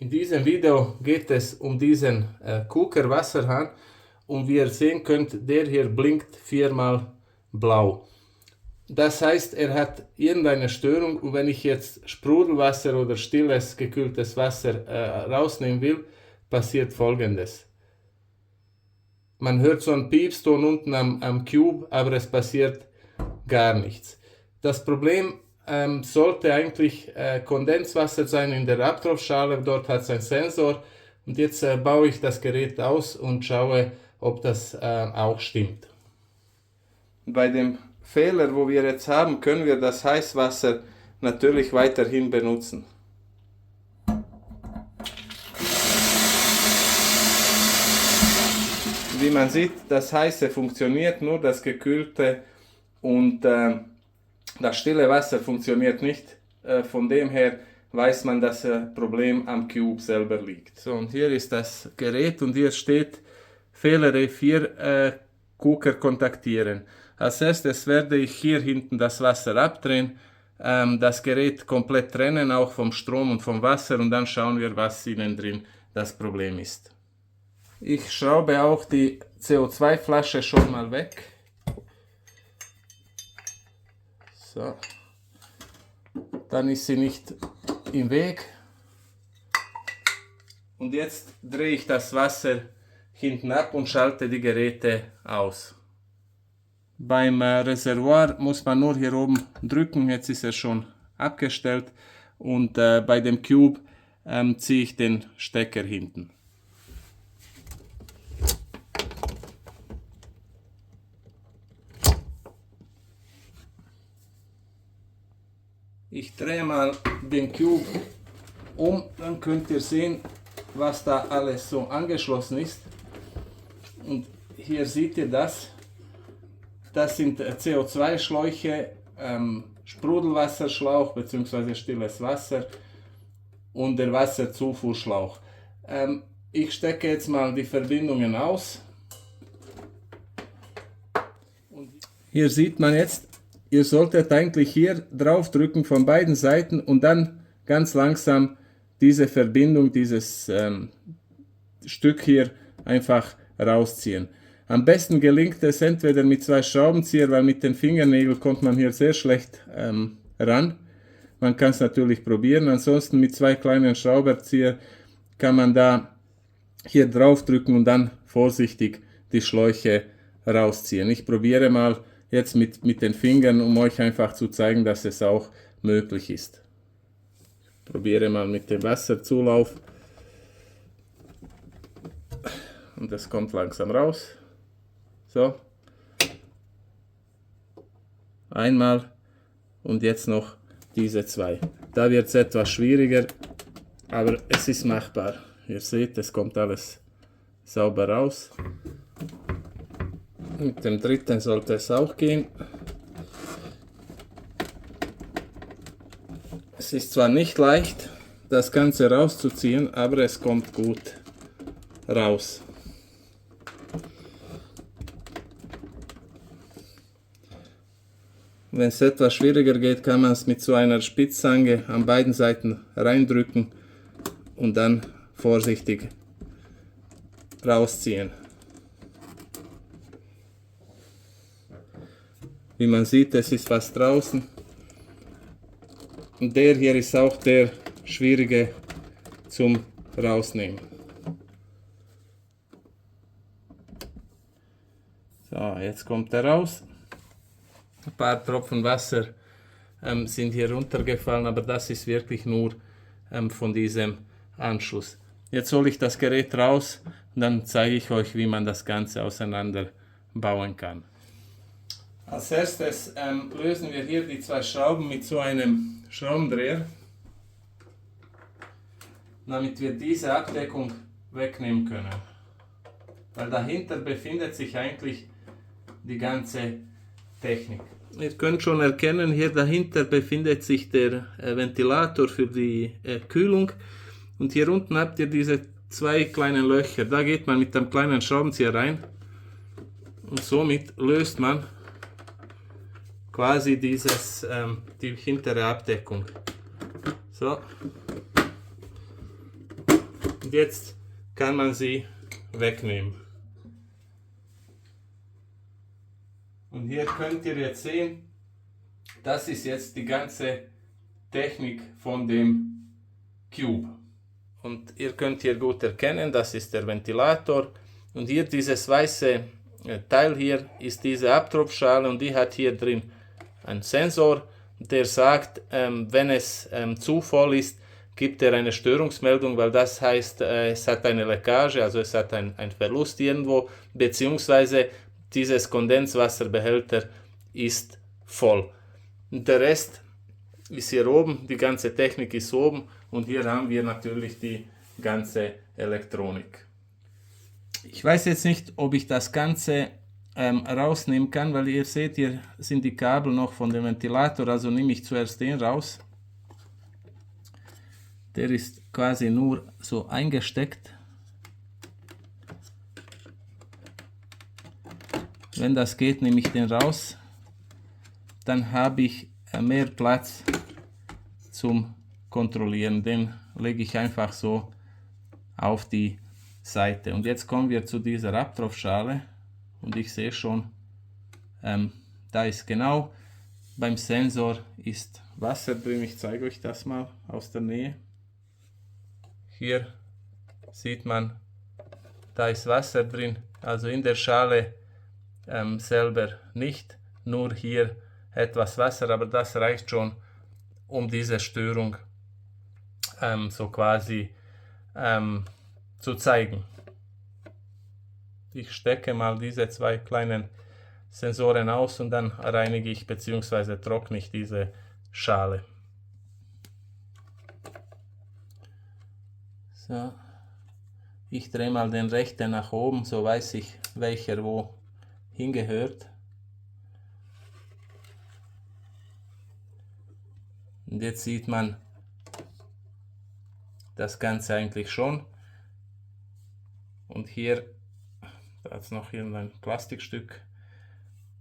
In diesem Video geht es um diesen Quooker Wasserhahn und wie ihr sehen könnt, der hier blinkt viermal blau. Das heißt, er hat irgendeine Störung und wenn ich jetzt Sprudelwasser oder stilles, gekühltes Wasser rausnehmen will, passiert Folgendes. Man hört so einen Piepston unten am Cube, aber es passiert gar nichts. Das Problem sollte eigentlich Kondenswasser sein in der Abtropfschale, dort hat es einen Sensor. Und jetzt baue ich das Gerät aus und schaue, ob das auch stimmt. Bei dem Fehler, wo wir jetzt haben, können wir das Heißwasser natürlich weiterhin benutzen. Wie man sieht, das Heiße funktioniert, nur das Gekühlte und das stille Wasser funktioniert nicht. Von dem her weiß man, dass das Problem am Cube selber liegt. So, und hier ist das Gerät und hier steht Fehler E4 Quooker kontaktieren. Als erstes werde ich hier hinten das Wasser abdrehen, das Gerät komplett trennen, auch vom Strom und vom Wasser, und dann schauen wir, was innen drin das Problem ist. Ich schraube auch die CO2-Flasche schon mal weg. So. Dann ist sie nicht im Weg. Und jetzt drehe ich das Wasser hinten ab und schalte die Geräte aus. Beim Reservoir muss man nur hier oben drücken, jetzt ist er schon abgestellt, und bei dem Cube ziehe ich den Stecker hinten. Ich drehe mal den Cube um, dann könnt ihr sehen, was da alles so angeschlossen ist. Und hier seht ihr das. Das sind CO2-Schläuche, Sprudelwasserschlauch bzw. stilles Wasser und der Wasserzufuhrschlauch. Ich stecke jetzt mal die Verbindungen aus. Und hier sieht man jetzt, ihr solltet eigentlich hier drauf drücken von beiden Seiten und dann ganz langsam diese Verbindung, dieses Stück hier einfach rausziehen. Am besten gelingt es entweder mit zwei Schraubenzieher, weil mit den Fingernägeln kommt man hier sehr schlecht ran. Man kann es natürlich probieren, ansonsten mit zwei kleinen Schraubenzieher kann man da hier drauf drücken und dann vorsichtig die Schläuche rausziehen. Ich probiere mal jetzt mit den Fingern, um euch einfach zu zeigen, dass es auch möglich ist. Ich probiere mal mit dem Wasserzulauf. Und das kommt langsam raus. So. Einmal und jetzt noch diese zwei. Da wird es etwas schwieriger, aber es ist machbar. Ihr seht, es kommt alles sauber raus. Mit dem dritten sollte es auch gehen. Es ist zwar nicht leicht, das Ganze rauszuziehen, aber es kommt gut raus. Wenn es etwas schwieriger geht, kann man es mit so einer Spitzzange an beiden Seiten reindrücken und dann vorsichtig rausziehen. Wie man sieht, es ist fast draußen. Und der hier ist auch der schwierige zum Rausnehmen. So, jetzt kommt er raus. Ein paar Tropfen Wasser sind hier runtergefallen, aber das ist wirklich nur von diesem Anschluss. Jetzt hole ich das Gerät raus und dann zeige ich euch, wie man das Ganze auseinander bauen kann. Als erstes lösen wir hier die zwei Schrauben mit so einem Schraubendreher, damit wir diese Abdeckung wegnehmen können. Weil dahinter befindet sich eigentlich die ganze Technik. Ihr könnt schon erkennen, hier dahinter befindet sich der Ventilator für die Kühlung, und hier unten habt ihr diese zwei kleinen Löcher. Da geht man mit einem kleinen Schraubenzieher rein und somit löst man quasi die hintere Abdeckung. So. Und jetzt kann man sie wegnehmen. Und hier könnt ihr jetzt sehen, das ist jetzt die ganze Technik von dem Cube. Und ihr könnt hier gut erkennen, das ist der Ventilator. Und hier dieses weiße Teil hier ist diese Abtropfschale und die hat hier drin einen Sensor, der sagt, wenn es zu voll ist, gibt er eine Störungsmeldung, weil das heißt, es hat eine Leckage, also es hat ein Verlust irgendwo, beziehungsweise dieses Kondenswasserbehälter ist voll. Und der Rest ist hier oben, die ganze Technik ist oben und hier haben wir natürlich die ganze Elektronik. Ich weiß jetzt nicht, ob ich das Ganze rausnehmen kann, weil ihr seht, hier sind die Kabel noch von dem Ventilator, also nehme ich zuerst den raus. Der ist quasi nur so eingesteckt. Wenn das geht, nehme ich den raus. Dann habe ich mehr Platz zum Kontrollieren. Den lege ich einfach so auf die Seite. Und jetzt kommen wir zu dieser Abtropfschale. Und ich sehe schon, da ist genau beim Sensor ist Wasser drin. Ich zeige euch das mal aus der Nähe. Hier sieht man, da ist Wasser drin, also in der Schale selber nicht, nur hier etwas Wasser, aber das reicht schon, um diese Störung so quasi zu zeigen. Ich stecke mal diese zwei kleinen Sensoren aus und dann reinige ich bzw. trockne ich diese Schale. So. Ich drehe mal den rechten nach oben, so weiß ich, welcher wo hingehört. Und jetzt sieht man das Ganze eigentlich schon. Und hier, da ist noch irgendein Plastikstück.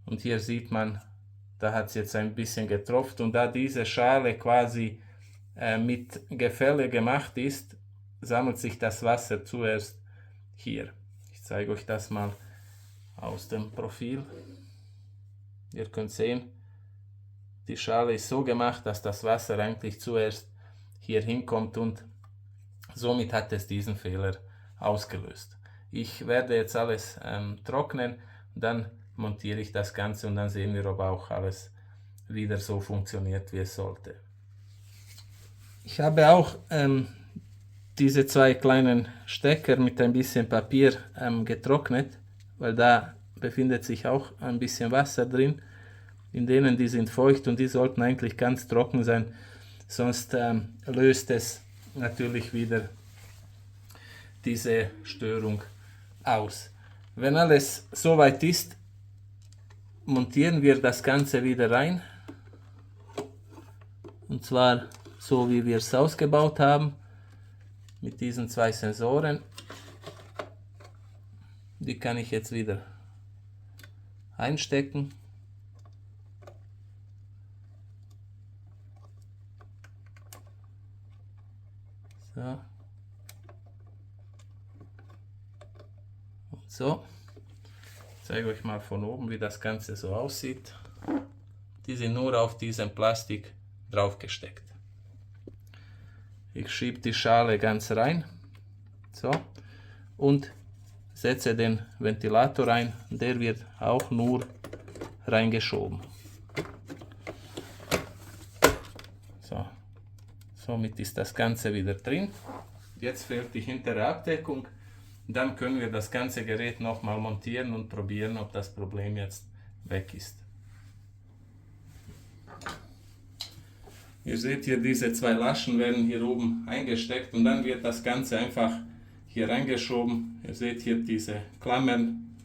Und hier sieht man, da hat es jetzt ein bisschen getropft. Und da diese Schale quasi mit Gefälle gemacht ist, sammelt sich das Wasser zuerst hier. Ich zeige euch das mal aus dem Profil. Ihr könnt sehen, die Schale ist so gemacht, dass das Wasser eigentlich zuerst hier hinkommt und somit hat es diesen Fehler ausgelöst. Ich werde jetzt alles trocknen, dann montiere ich das Ganze und dann sehen wir, ob auch alles wieder so funktioniert, wie es sollte. Ich habe auch diese zwei kleinen Stecker mit ein bisschen Papier getrocknet, weil da befindet sich auch ein bisschen Wasser drin. In denen, die sind feucht und die sollten eigentlich ganz trocken sein, sonst löst es natürlich wieder diese Störung aus. Wenn alles soweit ist, montieren wir das Ganze wieder rein. Und zwar so, wie wir es ausgebaut haben, mit diesen zwei Sensoren. Die kann ich jetzt wieder einstecken. So. Und so. Ich zeige euch mal von oben, wie das Ganze so aussieht. Die sind nur auf diesem Plastik drauf gesteckt. Ich schiebe die Schale ganz rein. So. Und setze den Ventilator ein. Der wird auch nur reingeschoben. So. Somit ist das Ganze wieder drin. Jetzt fehlt die hintere Abdeckung. Dann können wir das ganze Gerät nochmal montieren und probieren, ob das Problem jetzt weg ist. Ihr seht hier, diese zwei Laschen werden hier oben eingesteckt und dann wird das Ganze einfach hier reingeschoben. Ihr seht hier diese Klammern.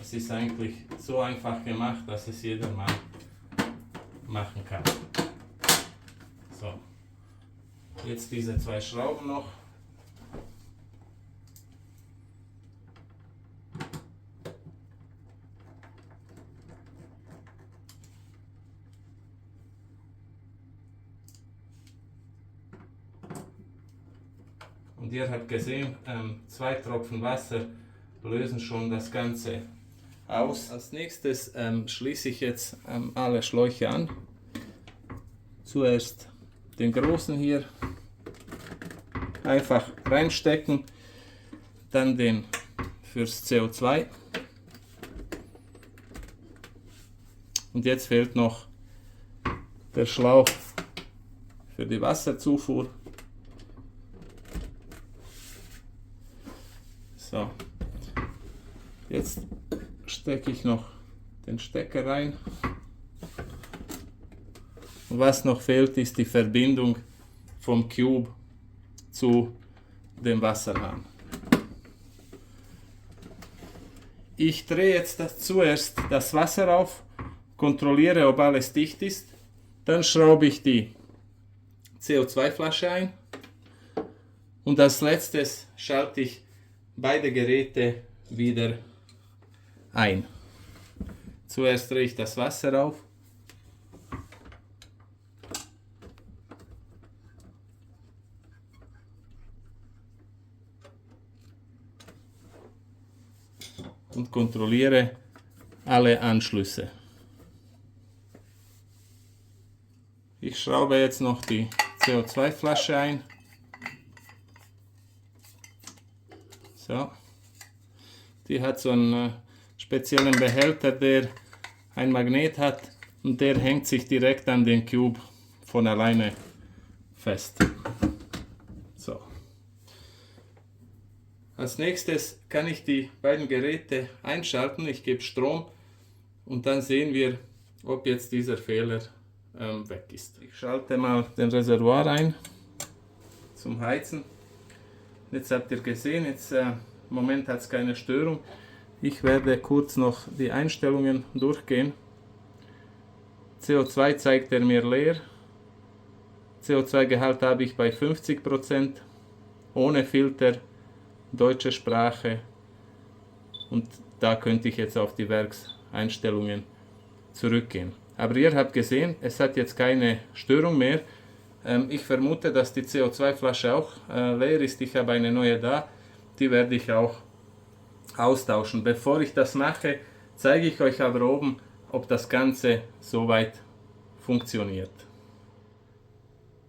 Es ist eigentlich so einfach gemacht, dass es jeder mal machen kann. So. Jetzt diese zwei Schrauben noch. Und ihr habt gesehen, 2 Tropfen Wasser lösen schon das Ganze aus. Als nächstes schließe ich jetzt alle Schläuche an. Zuerst den großen hier einfach reinstecken, dann den fürs CO2 und jetzt fehlt noch der Schlauch für die Wasserzufuhr. So, jetzt stecke ich noch den Stecker rein. Und was noch fehlt, ist die Verbindung vom Cube zu dem Wasserhahn. Ich drehe jetzt zuerst das Wasser auf, kontrolliere, ob alles dicht ist. Dann schraube ich die CO2-Flasche ein. Und als letztes schalte ich beide Geräte wieder ein. Zuerst drehe ich das Wasser auf. Und kontrolliere alle Anschlüsse. Ich schraube jetzt noch die CO2-Flasche ein. So. Die hat so einen speziellen Behälter, der ein Magnet hat und der hängt sich direkt an den Cube von alleine fest. So. Als nächstes kann ich die beiden Geräte einschalten. Ich gebe Strom und dann sehen wir, ob jetzt dieser Fehler weg ist. Ich schalte mal den Reservoir ein zum Heizen. Jetzt habt ihr gesehen, jetzt im Moment hat es keine Störung. Ich werde kurz noch die Einstellungen durchgehen. CO2 zeigt er mir leer. CO2-Gehalt habe ich bei 50%, ohne Filter, deutsche Sprache. Und da könnte ich jetzt auf die Werkseinstellungen zurückgehen. Aber ihr habt gesehen, es hat jetzt keine Störung mehr. Ich vermute, dass die CO2-Flasche auch leer ist. Ich habe eine neue da, die werde ich auch austauschen. Bevor ich das mache, zeige ich euch aber oben, ob das Ganze soweit funktioniert.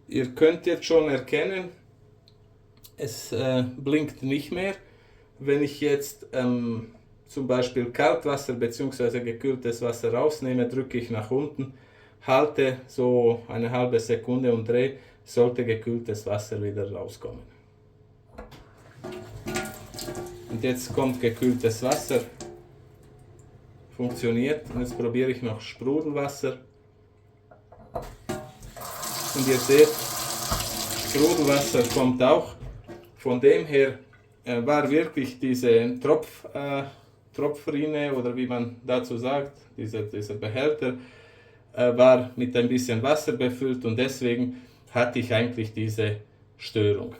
Ihr könnt jetzt schon erkennen, es blinkt nicht mehr. Wenn ich jetzt zum Beispiel Kaltwasser bzw. gekühltes Wasser rausnehme, drücke ich nach unten, halte so eine halbe Sekunde und drehe, sollte gekühltes Wasser wieder rauskommen. Und jetzt kommt gekühltes Wasser, funktioniert. Und jetzt probiere ich noch Sprudelwasser. Und ihr seht, Sprudelwasser kommt auch. Von dem her war wirklich diese Tropfrinne oder wie man dazu sagt, dieser Behälter war mit ein bisschen Wasser befüllt und deswegen hatte ich eigentlich diese Störung.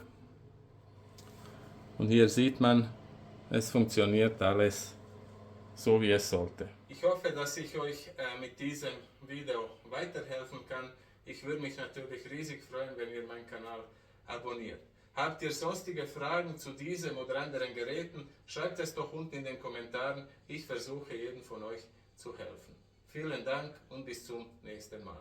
Und hier sieht man, es funktioniert alles so wie es sollte. Ich hoffe, dass ich euch mit diesem Video weiterhelfen kann. Ich würde mich natürlich riesig freuen, wenn ihr meinen Kanal abonniert. Habt ihr sonstige Fragen zu diesem oder anderen Geräten, schreibt es doch unten in den Kommentaren. Ich versuche jedem von euch zu helfen. Vielen Dank und bis zum nächsten Mal.